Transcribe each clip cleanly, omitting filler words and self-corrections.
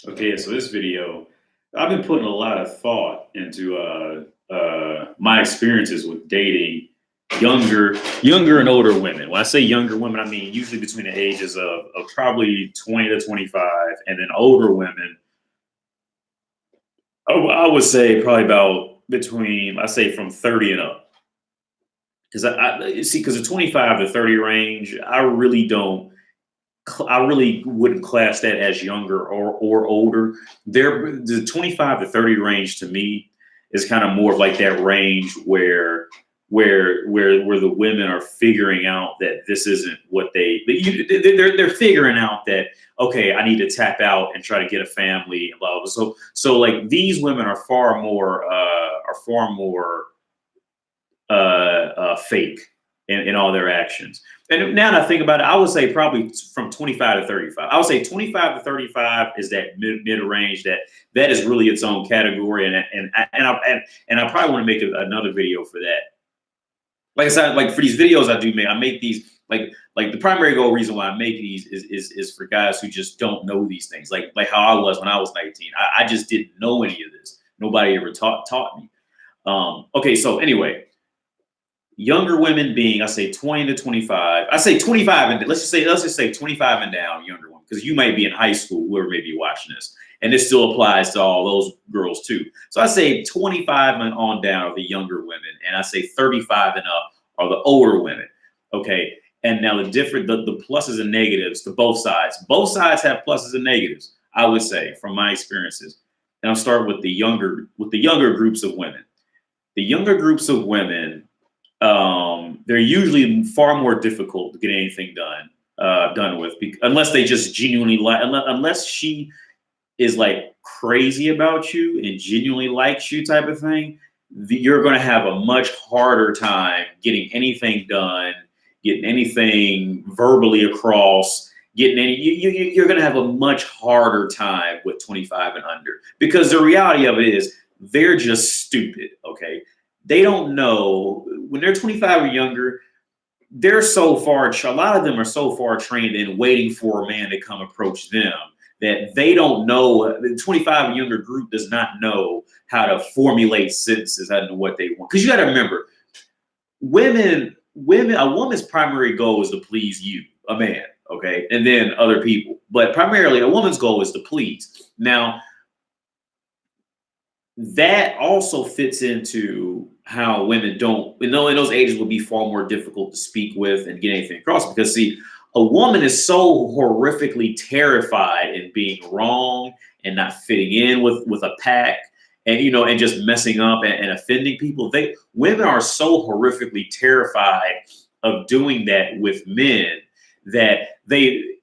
Okay, so this video, I've been putting a lot of thought into my experiences with dating younger and older women. When I say younger women, I mean usually between the ages of probably 20 to 25, and then older women. I would say probably about between I say from 30 and up. Because I see, because the 25 to 30 range, I really wouldn't class that as younger or older. The 25 to 30 range to me is kind of more of like that range where the women are figuring out that this isn't what they're figuring out that, okay, I need to tap out and try to get a family and blah blah. So like these women are far more fake in all their actions. And now that I think about it, I would say probably from 25 to 35. I would say 25 to 35 is that mid range that is really its own category. And I probably want to make another video for that. Like I said, like for these videos I make these like the primary goal reason why I make these is for guys who just don't know these things. Like how I was when I was 19. I just didn't know any of this. Nobody ever taught me. Okay, so anyway, younger women being, I say 20 to 25. I say 25 and let's just say 25 and down, younger women, because you might be in high school, whoever may be watching this, and this still applies to all those girls too. So I say 25 and on down are the younger women, and I say 35 and up are the older women. Okay, and now the pluses and negatives to both sides. Both sides have pluses and negatives, I would say, from my experiences. And I'll start with the younger groups of women. The younger groups of women, they're usually far more difficult to get anything done with, unless they just genuinely like, unless she is like crazy about you and genuinely likes you type of thing. You're going to have a much harder time getting anything done, getting anything verbally across, getting any. You're going to have a much harder time with 25 and under, because the reality of it is they're just stupid. Okay. They don't know when they're 25 or younger. They're so far, a lot of them are so far trained in waiting for a man to come approach them that they don't know. The 25 and younger group does not know how to formulate sentences, how to know what they want. Because you got to remember, a woman's primary goal is to please you, a man, okay, and then other people. But primarily, a woman's goal is to please. Now, that also fits into how women don't, in those ages, will be far more difficult to speak with and get anything across, because see, a woman is so horrifically terrified in being wrong and not fitting in with a pack, and and just messing up and offending people. Women are so horrifically terrified of doing that with men that they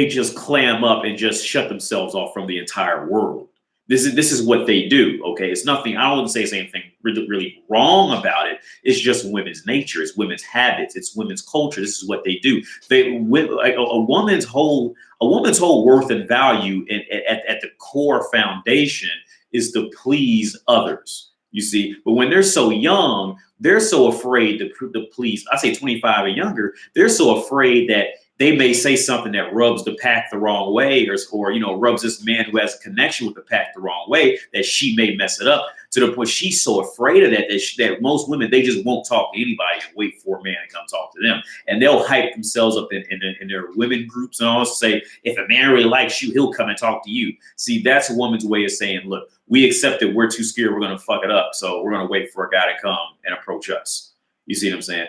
just clam up and just shut themselves off from the entire world. This is what they do. Okay, it's nothing. I wouldn't say it's anything really wrong about it. It's just women's nature. It's women's habits. It's women's culture. This is what they do. A woman's whole worth and value at the core foundation is to please others. You see, but when they're so young, they're so afraid to please. I say 25 and younger. They're so afraid that they may say something that rubs the pack the wrong way, or rubs this man who has a connection with the pack the wrong way, that she may mess it up, to the point she's so afraid of that most women, they just won't talk to anybody and wait for a man to come talk to them. And they'll hype themselves up in their women groups and also say, if a man really likes you, he'll come and talk to you. See, that's a woman's way of saying, look, we accept that we're too scared, we're going to fuck it up, so we're going to wait for a guy to come and approach us. You see what I'm saying?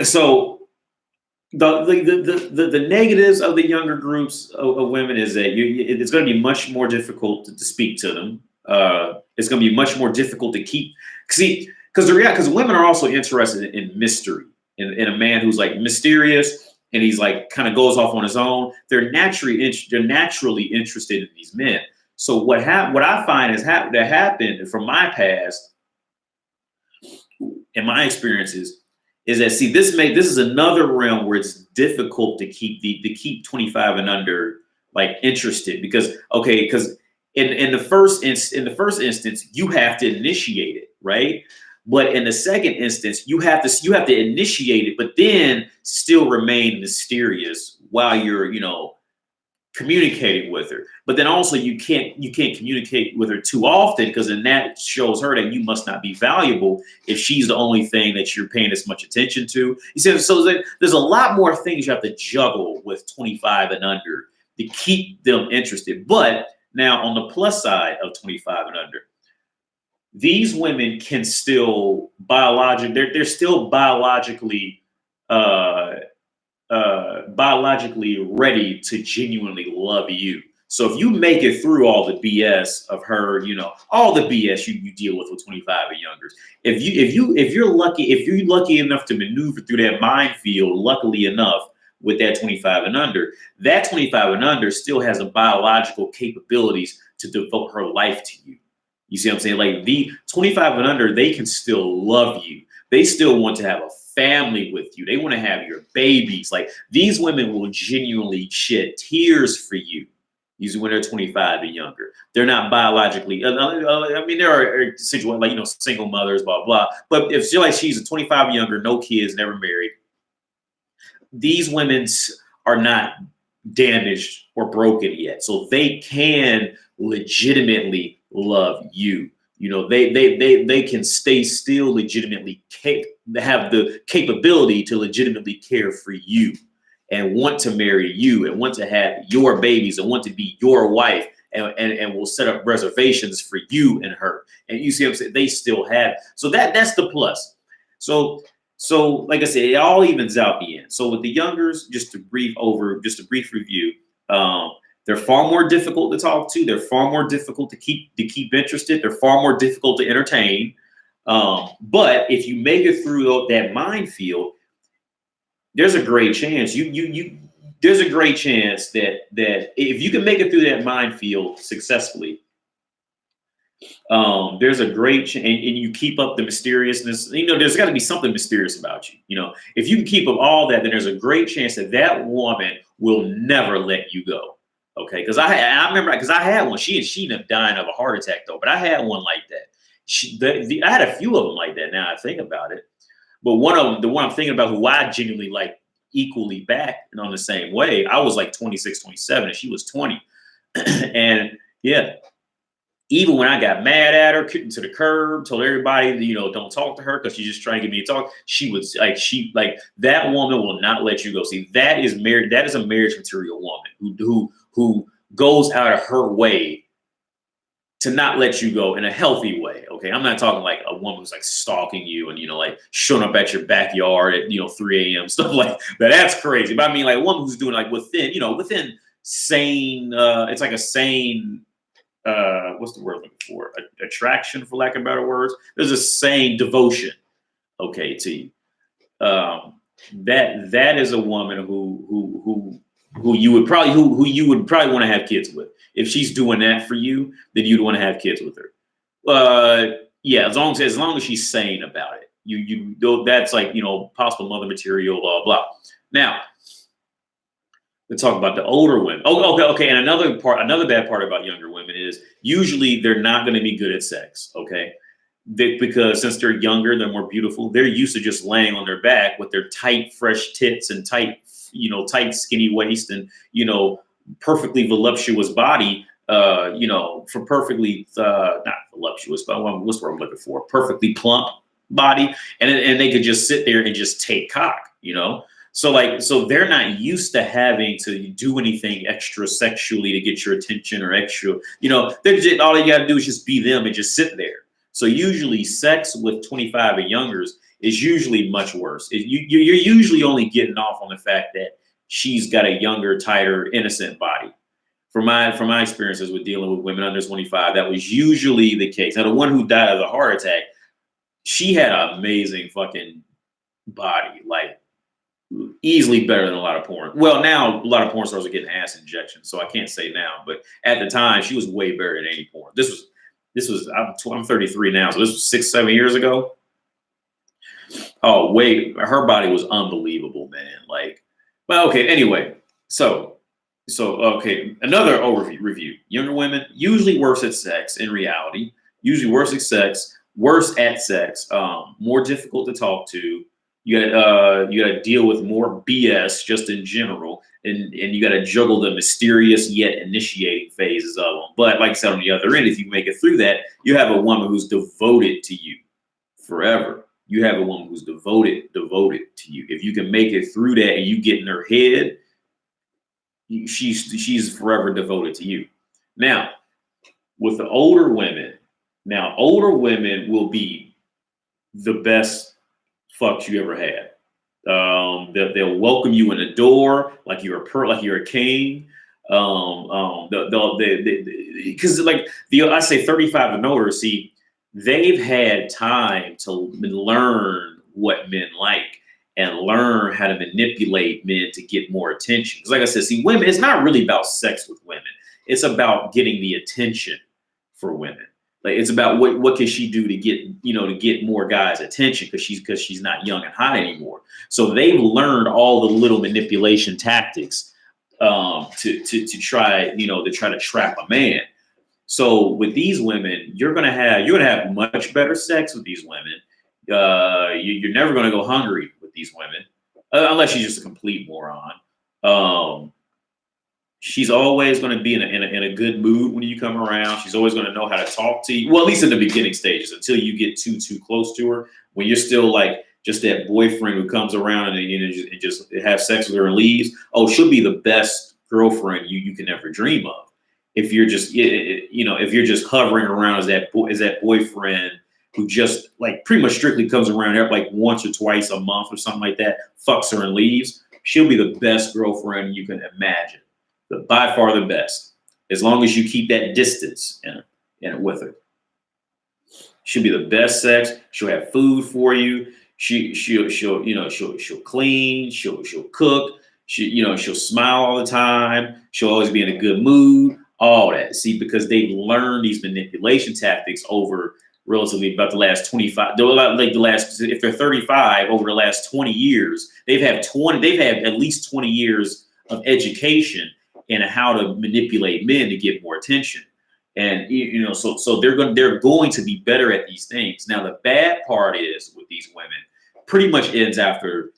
So the negatives of the younger groups of women is that it's going to be much more difficult to speak to them. It's going to be much more difficult to keep. See, because women are also interested in mystery, in a man who's like mysterious and he's like kind of goes off on his own. They're naturally interested in these men. So what I find that happened from my past and my experiences is that, see, this is another realm where it's difficult to keep 25 and under like interested, because in the first instance you have to initiate it, right? But in the second instance you have to initiate it, but then still remain mysterious while you're communicating with her. But then also you can't communicate with her too often, because then that shows her that you must not be valuable if she's the only thing that you're paying this much attention to. You see, so there's a lot more things you have to juggle with 25 and under to keep them interested. But now on the plus side of 25 and under, these women can still they're still biologically biologically ready to genuinely love you. So if you make it through all the BS of her, all the BS you deal with 25 and younger, if you're lucky enough to maneuver through that minefield, luckily enough with that 25 and under, that 25 and under still has the biological capabilities to devote her life to you. You see what I'm saying? Like the 25 and under, they can still love you. They still want to have a family with you. They want to have your babies. Like these women will genuinely shed tears for you. Usually when they're 25 and younger, they're not biologically. I mean, there are situations like single mothers, blah blah. But if she's a 25 and younger, no kids, never married, these women are not damaged or broken yet, so they can legitimately love you. They can stay still, legitimately have the capability to legitimately care for you and want to marry you and want to have your babies and want to be your wife, and will set up reservations for you and her. And you see what I'm saying? They still have. So that's the plus. So like I said, it all evens out the end. So with the youngers, just a brief review. They're far more difficult to talk to. They're far more difficult to keep interested. They're far more difficult to entertain. But if you make it through that minefield, there's a great chance there's a great chance that if you can make it through that minefield successfully, there's a great chance, and you keep up the mysteriousness. There's got to be something mysterious about you. If you can keep up all that, then there's a great chance that that woman will never let you go. Okay, because I remember, because I had one. She ended up dying of a heart attack though, but I had one like that. I had a few of them like that. Now I think about it, but the one I'm thinking about, who I genuinely like equally back and on the same way, I was like 26, 27, and she was 20, and yeah. Even when I got mad at her, kicked to the curb, told everybody, don't talk to her because she's just trying to get me to talk. She was like, that woman will not let you go. See, that is married. That is a marriage material woman who goes out of her way to not let you go in a healthy way. Okay, I'm not talking like a woman who's like stalking you and like showing up at your backyard at 3 a.m. stuff like that. That's crazy. But I mean, like a woman who's doing like within sane. It's like a sane. What's the word I'm looking for? Attraction, for lack of better words. There's a sane devotion, okay, to you. That is a woman who you would probably want to have kids with. If she's doing that for you, then you'd want to have kids with her. Yeah, as long as she's sane about it. You that's like possible mother material, blah blah. Now, we talk about the older women. Okay. And another bad part about younger women is usually they're not going to be good at sex. Okay, because since they're younger, they're more beautiful. They're used to just laying on their back with their tight, fresh tits and tight, skinny waist and perfectly voluptuous body. For perfectly not voluptuous, but what's the word I'm looking for? Perfectly plump body, and they could just sit there and just take cock. So they're not used to having to do anything extra sexually to get your attention or extra, they're just, all you got to do is just be them and just sit there. So usually sex with 25 and youngers is usually much worse. You're usually only getting off on the fact that she's got a younger, tighter, innocent body. From my experiences with dealing with women under 25, that was usually the case. Now, the one who died of a heart attack, she had an amazing fucking body, like easily better than a lot of porn. Well, now a lot of porn stars are getting ass injections, so I can't say now. But at the time, she was way better than any porn. This was I'm 33 now, so this was 6-7 years ago. Oh wait, her body was unbelievable, man. But okay, anyway, so okay, another review. Younger women usually worse at sex in reality. Usually worse at sex, more difficult to talk to. you gotta deal with more BS just in general, and you gotta juggle the mysterious yet initiating phases of them. But like I said, on the other end, if you make it through that, you have a woman who's devoted to you forever. You have a woman who's devoted to you. If you can make it through that and you get in her head, she's forever devoted to you. Now, with the older women, older women will be the best fucks you ever had. They'll welcome you in the door like you're a king. Because like I say 35 and older, see, they've had time to learn what men like and learn how to manipulate men to get more attention. Because like I said, see, women, it's not really about sex with women. It's about getting the attention for women. Like it's about what can she do to get more guys' attention because she's not young and hot anymore. So they've learned all the little manipulation tactics to try to trap a man. So with these women, you're gonna have much better sex with these women. You're never gonna go hungry with these women unless she's just a complete moron. She's always going to be in a good mood when you come around. She's always going to know how to talk to you. Well, at least in the beginning stages, until you get too close to her. When you're still like just that boyfriend who comes around and just have sex with her and leaves. Oh, she'll be the best girlfriend you can ever dream of. If you're just if you're just hovering around as that boyfriend who just like pretty much strictly comes around there like once or twice a month or something like that, fucks her and leaves. She'll be the best girlfriend you can imagine. By far the best, as long as you keep that distance in it with her. She'll be the best sex. She'll have food for you. She'll clean. She'll cook. She'll smile all the time. She'll always be in a good mood. All that. See, because they've learned these manipulation tactics over relatively about the last 25. If they're 35, over the last 20 years, they've had at least 20 years of education and how to manipulate men to get more attention. And so they're going to be better at these things. Now the bad part is with these women pretty much ends after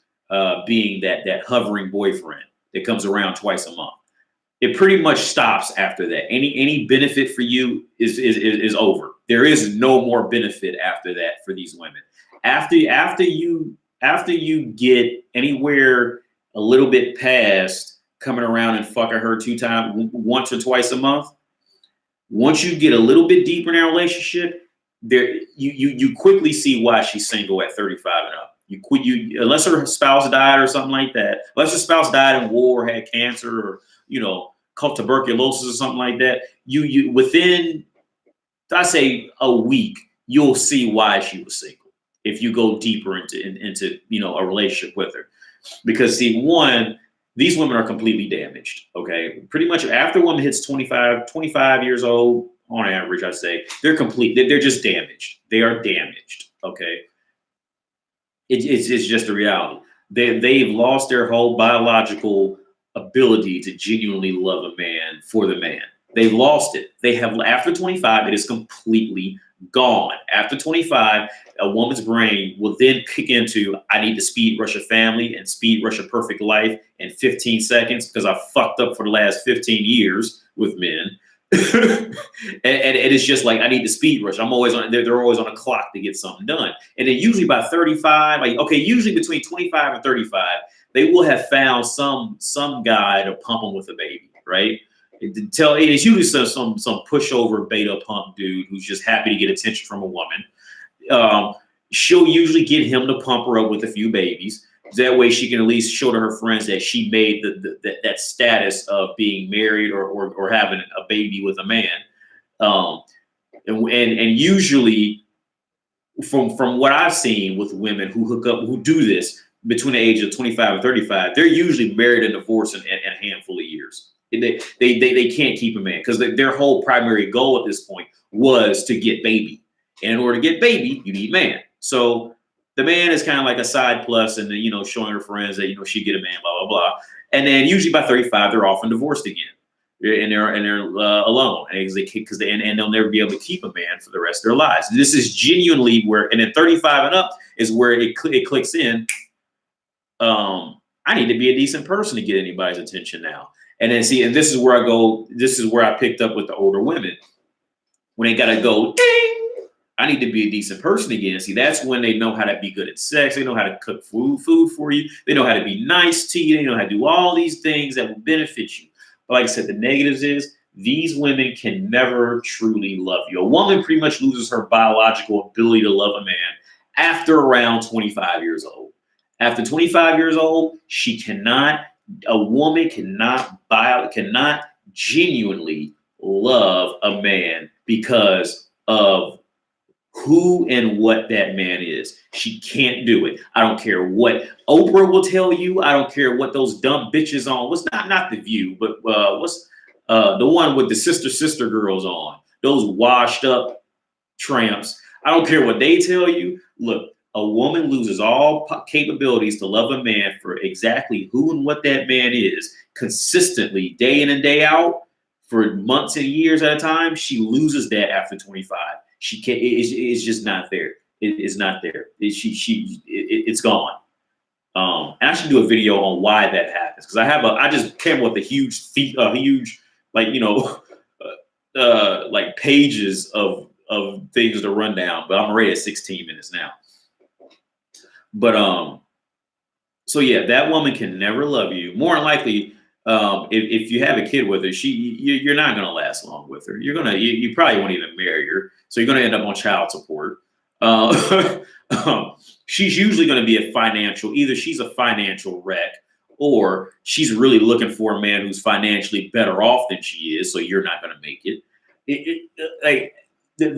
being that hovering boyfriend that comes around twice a month. It pretty much stops after that. Any benefit for you is over. There is no more benefit after that for these women. After you get anywhere a little bit past coming around and fucking her once or twice a month. Once you get a little bit deeper in our relationship, you quickly see why she's single at 35 and up. Unless her spouse died or something like that. Unless her spouse died in war, had cancer, or caught tuberculosis or something like that. You within, I say, a week, you'll see why she was single. If you go deeper into a relationship with her, because see, one, these women are completely damaged, okay? Pretty much after a woman hits 25 years old, on average, I'd say, they're just damaged. They are damaged, okay? It's just a reality. They've lost their whole biological ability to genuinely love a man for the man. They've lost it. After 25, it is completely gone. After 25, a woman's brain will then kick into, I need to speed rush a family and speed rush a perfect life in 15 seconds because I fucked up for the last 15 years with men. and it's just like, I need to speed rush. I'm always on, they're always on a clock to get something done. And then usually by 35, usually between 25 and 35, they will have found some guy to pump them with a baby, right? It's usually some pushover beta pump dude who's just happy to get attention from a woman. She'll usually get him to pump her up with a few babies. That way she can at least show to her friends that she made that status of being married or having a baby with a man. And usually from what I've seen with women who hook up, who do this between the age of 25 and 35, they're usually married and divorced in a handful of years. They can't keep a man because their whole primary goal at this point was to get baby. And in order to get baby, you need man. So the man is kind of like a side plus, and then, showing her friends that, she get a man, blah, blah, blah. And then usually by 35, they're often divorced again. And they're alone, and they'll never be able to keep a man for the rest of their lives. This is genuinely where, and then 35 and up is where it clicks in. I need to be a decent person to get anybody's attention now. And then see, and this is where I go. This is where I picked up with the older women when they gotta go. Ding! I need to be a decent person again. See, that's when they know how to be good at sex. They know how to cook food for you. They know how to be nice to you. They know how to do all these things that will benefit you. But like I said, the negatives is these women can never truly love you. A woman pretty much loses her biological ability to love a man after around 25 years old. After 25 years old, a woman cannot genuinely love a man because of who and what that man is. She can't do it. I don't care what Oprah will tell you. I don't care what those dumb bitches on. What's not The View, but what's the one with the sister girls on? Those washed up tramps. I don't care what they tell you. Look, a woman loses all capabilities to love a man for exactly who and what that man is consistently, day in and day out, for months and years at a time. She loses that after 25. She can't. It's just not there. It's not there. It's gone. And I should do a video on why that happens because I just came up with a huge like like pages of things to run down. But I'm already at 16 minutes now. But so yeah, that woman can never love you. More than likely, if you have a kid with her, you're not gonna last long with her. You probably won't even marry her. So you're gonna end up on child support. She's usually gonna be either she's a financial wreck, or she's really looking for a man who's financially better off than she is. So you're not gonna make it. There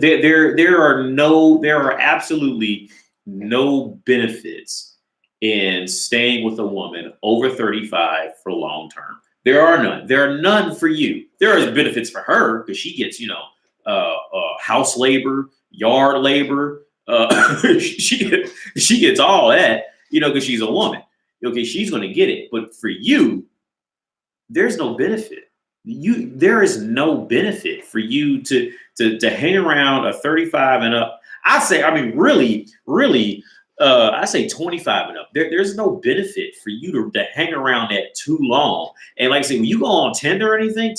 are absolutely no benefits in staying with a woman over 35 for long term. There are none. There are none for you. There are benefits for her because she gets, house labor, yard labor. She gets all that, because she's a woman. Okay, she's going to get it. But for you, there's no benefit. There is no benefit for you to hang around a 35 and up. I say 25 and up. There's no benefit for you to hang around that too long. And like I say, when you go on Tinder or anything,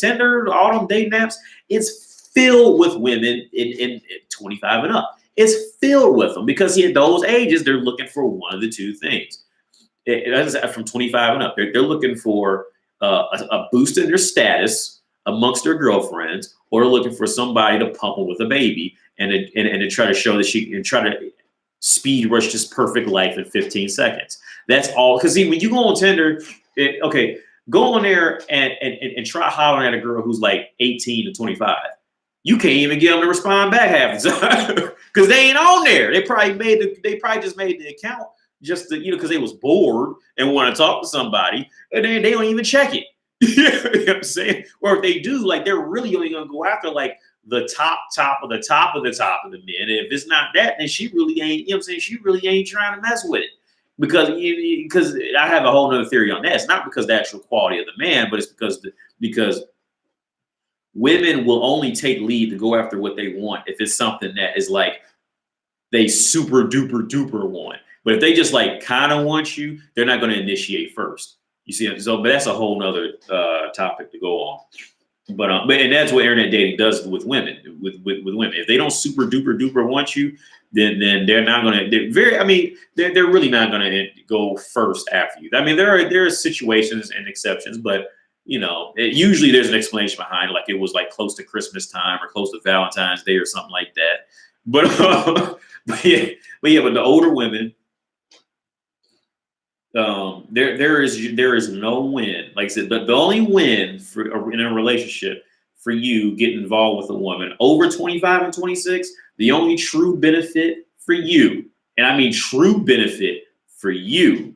all them dating apps, it's filled with women in 25 and up. It's filled with them because at those ages, they're looking for one of the two things. From 25 and up, they're looking for a boost in their status amongst their girlfriends, or looking for somebody to pump them with a baby and to try to show that she can try to speed rush this perfect life in 15 seconds. That's all. Because see, when you go on Tinder, go on there and try hollering at a girl who's like 18 to 25. You can't even get them to respond back half the time because they ain't on there. They probably just made the account just to, because they was bored and want to talk to somebody, and then they don't even check it. You know what I'm saying? Or if they do, like, they're really only gonna go after like the top of the top of the top of the men. And if it's not that, then she really ain't, she really ain't trying to mess with it. Because I have a whole nother theory on that. It's not because of the actual quality of the man, but it's because women will only take lead to go after what they want if it's something that is like they super duper want. But if they just like kind of want you, they're not going to initiate first. You see, but that's a whole nother topic to go on. But and that's what internet dating does with women. With women, if they don't super duper want you, then they're not going to. They're really not going to go first after you. I mean, there are situations and exceptions, but usually there's an explanation behind it, like it was like close to Christmas time or close to Valentine's Day or something like that. But but the older women, there is no win. Like I said, the only win in a relationship for you getting involved with a woman over 25 and 26, the only true benefit for you, and I mean true benefit for you,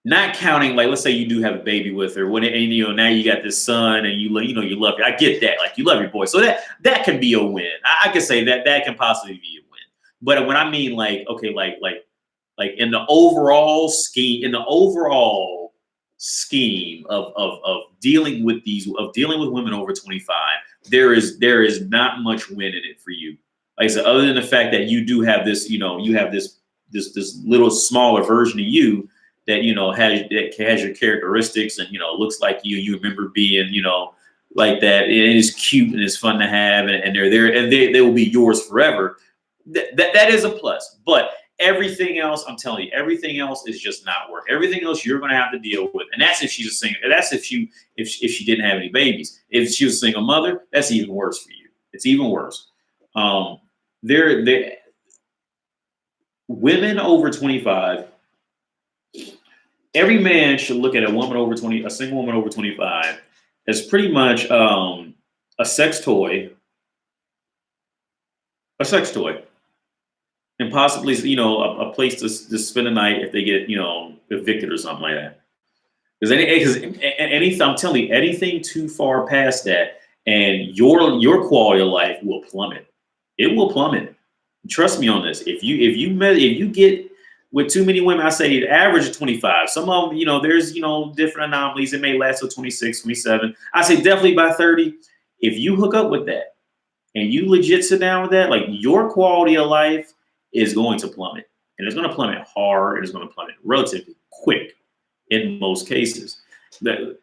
not counting, like, let's say you do have a baby with her, now you got this son and you love her. I get that, like, you love your boy, so that can be a win. I can say that can possibly be a win. But when I mean like, okay, like in the overall scheme of dealing with women over 25, there is not much win in it for you. Like I said, other than the fact that you do have this, you have this little smaller version of you that, you know, has your characteristics and, you know, looks like you remember being, you know, like that. It is cute and it's fun to have, and they're there and they will be yours forever. That is a plus. But everything else, I'm telling you, everything else is just not work. Everything else you're going to have to deal with, and that's if she's a single. That's if she didn't have any babies. If she was a single mother, that's even worse for you. It's even worse. There, women over 25. Every man should look at a single woman over 25, as pretty much a sex toy, and possibly, you know, a place to spend the night if they get, you know, evicted or something like that. Because anything, I'm telling you, anything too far past that, and your quality of life will plummet. It will plummet. Trust me on this. If you get with too many women, I say the average is 25. Some of them, you know, there's, you know, different anomalies. It may last till 26, 27. I say definitely by 30. If you hook up with that and you legit sit down with that, like, your quality of life is going to plummet. And it's going to plummet hard, and it's going to plummet relatively quick in most cases. That,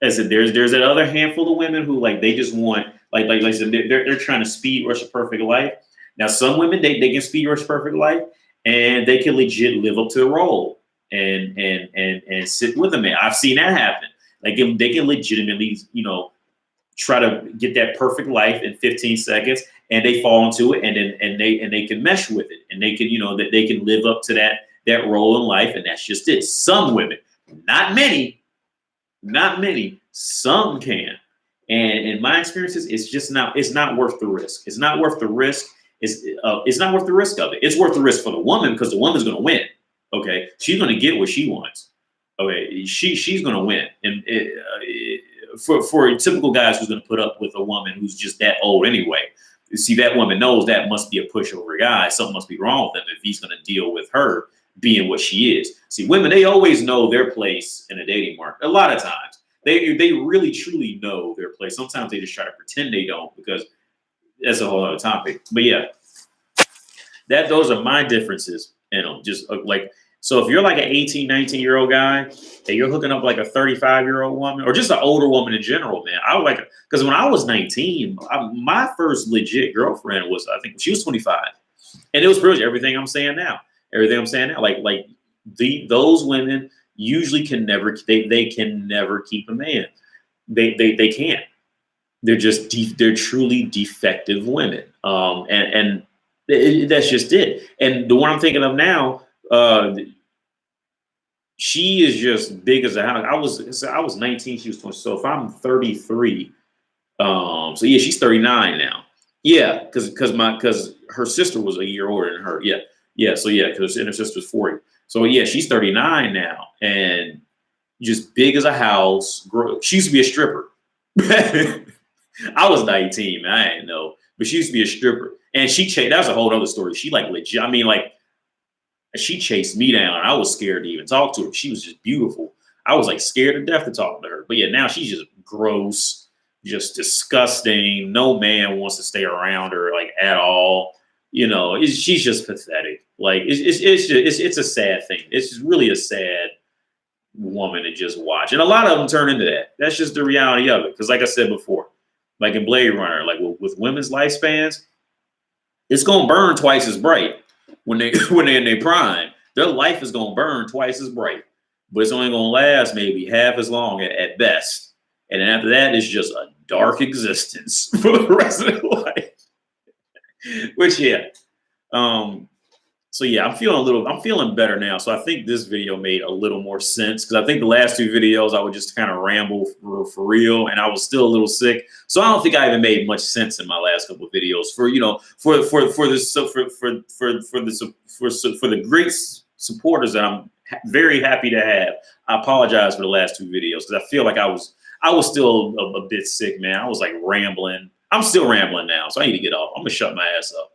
as I said, there's that other handful of women who, like, they just want, like I said, they're trying to speed rush a perfect life. Now, some women, they can speed rush perfect life, and they can legit live up to the role and sit with a man. I've seen that happen. Like, they can legitimately, you know, try to get that perfect life in 15 seconds, and they fall into it, and they can mesh with it, and they can, you know, that they can live up to that role in life, and that's just it. Some women, not many, some can. And in my experiences, it's not worth the risk. It's not worth the risk. It's not worth the risk of it. It's worth the risk for the woman, because the woman's going to win. Okay, she's going to get what she wants. Okay, she's going to win. And for typical guys who's going to put up with a woman who's just that old anyway, you see, that woman knows that must be a pushover guy. Something must be wrong with him if he's going to deal with her being what she is. See, women, they always know their place in a dating market. A lot of times, they really truly know their place. Sometimes they just try to pretend they don't, because that's a whole other topic. But yeah, those are my differences. And just like, so if you're like an 18, 19-year-old guy and you're hooking up like a 35-year-old woman, or just an older woman in general, man, I would like, because when I was 19, my first legit girlfriend was, I think she was 25. And it was pretty much everything I'm saying now. Like those women usually can never, they can never keep a man. They can't. They're truly defective women. And that's just it. And the one I'm thinking of now, she is just big as a house. I was 19, she was 20. So if I'm 33, so yeah, she's 39 now. Yeah, because her sister was a year older than her. Yeah. So yeah, because her sister's 40. So yeah, she's 39 now, and just big as a house. She used to be a stripper. I was 19, man. I didn't know, but she used to be a stripper, and that's a whole other story. She like legit. I mean, like, she chased me down. I was scared to even talk to her. She was just beautiful. I was like scared to death to talk to her. But yeah, now she's just gross, just disgusting. No man wants to stay around her, like, at all. You know, she's just pathetic. Like, it's a sad thing. It's just really a sad woman to just watch, and a lot of them turn into that. That's just the reality of it. Because like I said before, like in Blade Runner, like with women's lifespans, it's gonna burn twice as bright when they're in their prime. Their life is gonna burn twice as bright, but it's only gonna last maybe half as long at best. And then after that, it's just a dark existence for the rest of their life. Which yeah. So yeah, I'm feeling better now. So I think this video made a little more sense, because I think the last two videos I would just kind of ramble for real, and I was still a little sick. So I don't think I even made much sense in my last couple of videos for the great supporters that I'm very happy to have. I apologize for the last two videos, because I feel like I was still a bit sick, man. I was like rambling. I'm still rambling now, so I need to get off. I'm gonna shut my ass up.